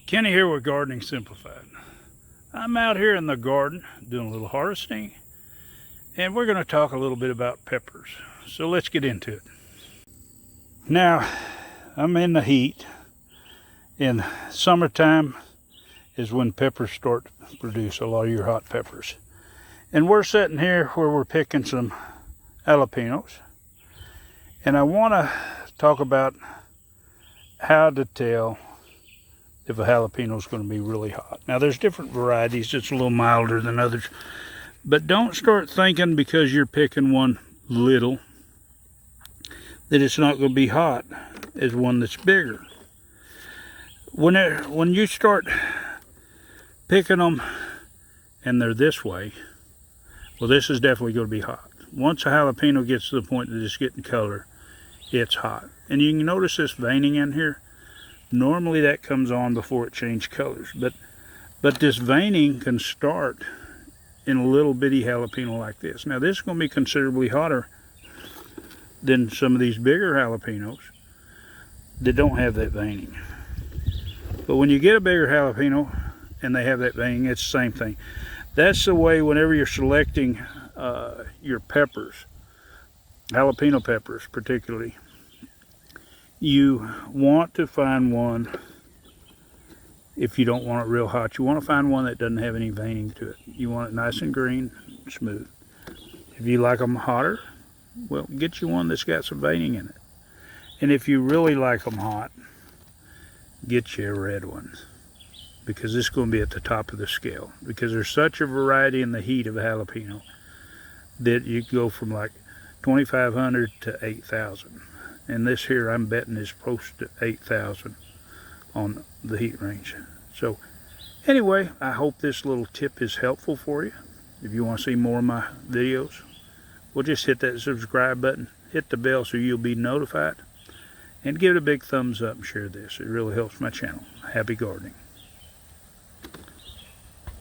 Kenny here with Gardening Simplified. I'm out here in the garden doing a little harvesting, and we're going to talk a little bit about peppers. So let's get into it. Now, I'm in the heat. In summertime is when peppers start to produce a lot of your hot peppers. And we're sitting here where we're picking some jalapenos. And I want to talk about how to tell if a jalapeno is going to be really hot. Now there's different varieties that's a little milder than others, but don't start thinking because you're picking one little that it's not going to be hot as one that's bigger. When you start picking them and they're this way, well, this is definitely going to be hot. Once a jalapeno gets to the point that it's getting color, it's hot. And you can notice this veining in here. Normally that comes on before it changes colors, but this veining can start in a little bitty jalapeno like this. Now this is going to be considerably hotter than some of these bigger jalapenos that don't have that veining. But when you get a bigger jalapeno and they have that veining, it's the same thing. That's the way whenever you're selecting your peppers, jalapeno peppers particularly, you want to find one, if you don't want it real hot, you want to find one that doesn't have any veining to it. You want it nice and green, smooth. If you like them hotter, well, get you one that's got some veining in it. And if you really like them hot, get you a red one, because this is going to be at the top of the scale, because there's such a variety in the heat of a jalapeno that you go from like 2,500 to 8,000. And this here, I'm betting, is close to 8,000 on the heat range. So anyway, I hope this little tip is helpful for you. If you want to see more of my videos, well, just hit that subscribe button, hit the bell so you'll be notified, and give it a big thumbs up and share this. It really helps my channel. Happy gardening.